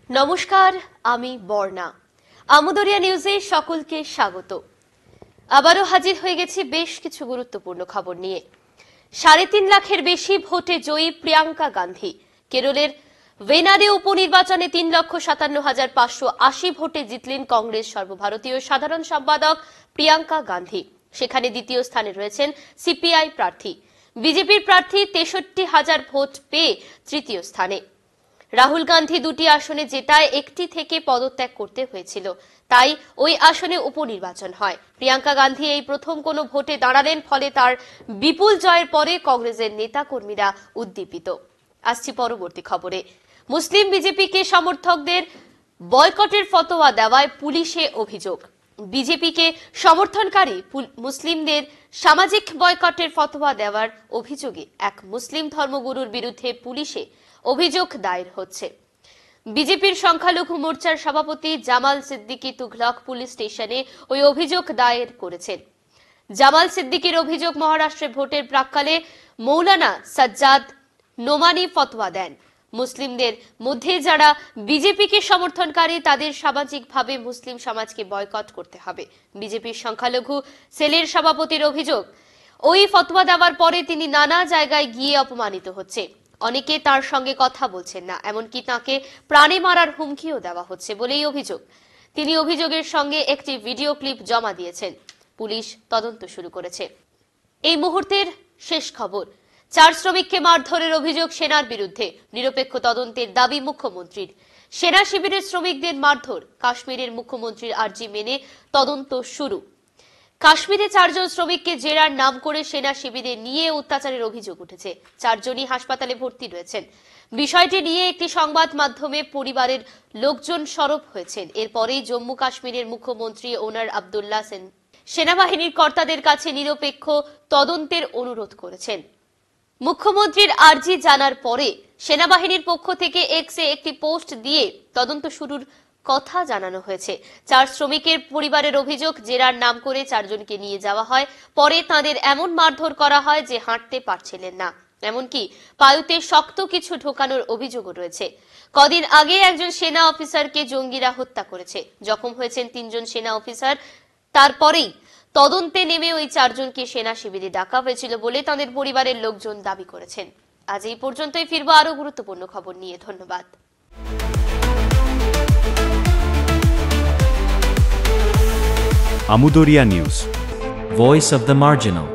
নমস্কার, আমি বর্ণা। আমুদরিয়া নিউজে সকলকে স্বাগত। আবারও হাজির হয়ে গেছি বেশ কিছু গুরুত্বপূর্ণ খবর নিয়ে। ৩.৫ লাখের বেশি ভোটে জয়ী প্রিয়াঙ্কা গান্ধী। কেরলের ওয়েনারে উপনির্বাচনে ৩,৫৭,৫৮০ ভোটে জিতলেন কংগ্রেস সর্বভারতীয় সাধারণ সম্পাদক প্রিয়াঙ্কা গান্ধী। সেখানে দ্বিতীয় স্থানে রয়েছেন সিপিআই প্রার্থী। বিজেপির প্রার্থী ৬৩,০০০ ভোট পেয়ে তৃতীয় স্থানে। রাহুল গান্ধী দুটি আসনে জেতায় একটি থেকে পদত্যাগ করতে হয়েছিল, তাই ওই আসনে উপনির্বাচন হয়। প্রিয়াঙ্কা গান্ধী এই প্রথম কোনো ভোটে দাঁড়ালেন, ফলে তার বিপুল জয়ের পরে কংগ্রেসের নেতাকর্মীরা উদ্দীপিত। আসছি পরবর্তী খবরে। মুসলিম বিজেপিকে সমর্থকদের বয়কটের ফতোয়া দেওয়ায় পুলিশে অভিযোগ। বিজেপিকে সমর্থনকারী মুসলিমদের সামাজিক বয়কটের ফতোয়া দেওয়ার অভিযোগে এক মুসলিম ধর্মগুরুর বিরুদ্ধে পুলিশে অভিযোগ দায়ের হচ্ছে। বিজেপির সংখ্যালঘু মোর্চার সভাপতি জামাল সিদ্দিকী তুঘলক পুলিশ স্টেশনে ওই অভিযোগ দায়ের করেছেন। জামাল সিদ্দিকীর অভিযোগ, মহারাষ্ট্রে ভোটের প্রাক্কালে মৌলানা সাজ্জাদ নোমানি ফতোয়া দেন, মুসলিমদের মধ্যে যারা বিজেপিকে সমর্থনকারী তাদের সামাজিকভাবে মুসলিম সমাজকে বয়কট করতে হবে। বিজেপির সংখ্যালঘু সেলের সভাপতির অভিযোগ, ওই ফতোয়া দেওয়ার পরে তিনি নানা জায়গায় গিয়ে অপমানিত হচ্ছে। অনেকে তার সঙ্গে কথা বলছেন না, এমনকি তাকে প্রাণে মারার হুমকিও দেওয়া হচ্ছে বলেই অভিযোগ। তিনি অভিযোগের সঙ্গে একটি ভিডিও ক্লিপ জমা দিয়েছেন। পুলিশ তদন্ত শুরু করেছে। এই মুহূর্তের শেষ খবর। 4 শ্রমিককে মারধরের অভিযোগ সেনার বিরুদ্ধে। নিরপেক্ষ তদন্তের দাবি মুখ্যমন্ত্রীর। সেনা শিবিরের শ্রমিকদের মারধর, কাশ্মীরের মুখ্যমন্ত্রীর আর্জি মেনে তদন্ত শুরু। কাশ্মীরে 4 জন শ্রমিককে জেরার নাম করে সেনা শিবিরে নিয়ে অত্যাচারের অভিযোগ উঠেছে। 4 জনই হাসপাতালে ভর্তি রয়েছেন। বিষয়টি নিয়ে একটি সংবাদ মাধ্যমে পরিবারের লোকজন সরব হয়েছেন। এরপরেই জম্মু কাশ্মীরের মুখ্যমন্ত্রী ওনার আব্দুল্লাহ সেনাবাহিনীর কর্তাদের কাছে নিরপেক্ষ তদন্তের অনুরোধ করেছেন। মুখ্যমন্ত্রীর আর্জি জানার পরে সেনাবাহিনীর পক্ষ থেকে এক্সে একটি পোস্ট দিয়ে তদন্ত শুরুর কথা জানানো হয়েছে। 4 শ্রমিকের পরিবারের অভিযোগ, জেরার নাম করে 4 জনকে নিয়ে যাওয়া হয়। পরে তাদের এমন মারধর করা হয় যে হাঁটতে পারছিলেন না, এমনকি পায়ুতে শক্ত কিছু ঢোকানোর অভিযোগও রয়েছে। কদিন আগে একজন সেনা অফিসারকে জঙ্গিরা হত্যা করেছে। জখম হয়েছেন 3 জন সেনা অফিসার। তারপরেই তদন্তে নেমে ওই 4 জনকে সেনা শিবিরে ডাকা হয়েছিল বলে তাদের পরিবারের লোকজন দাবি করেছেন। আজ এই পর্যন্তই, ফিরবো আরো গুরুত্বপূর্ণ খবর নিয়ে। ধন্যবাদ। Amudoria News, Voice of the Marginal.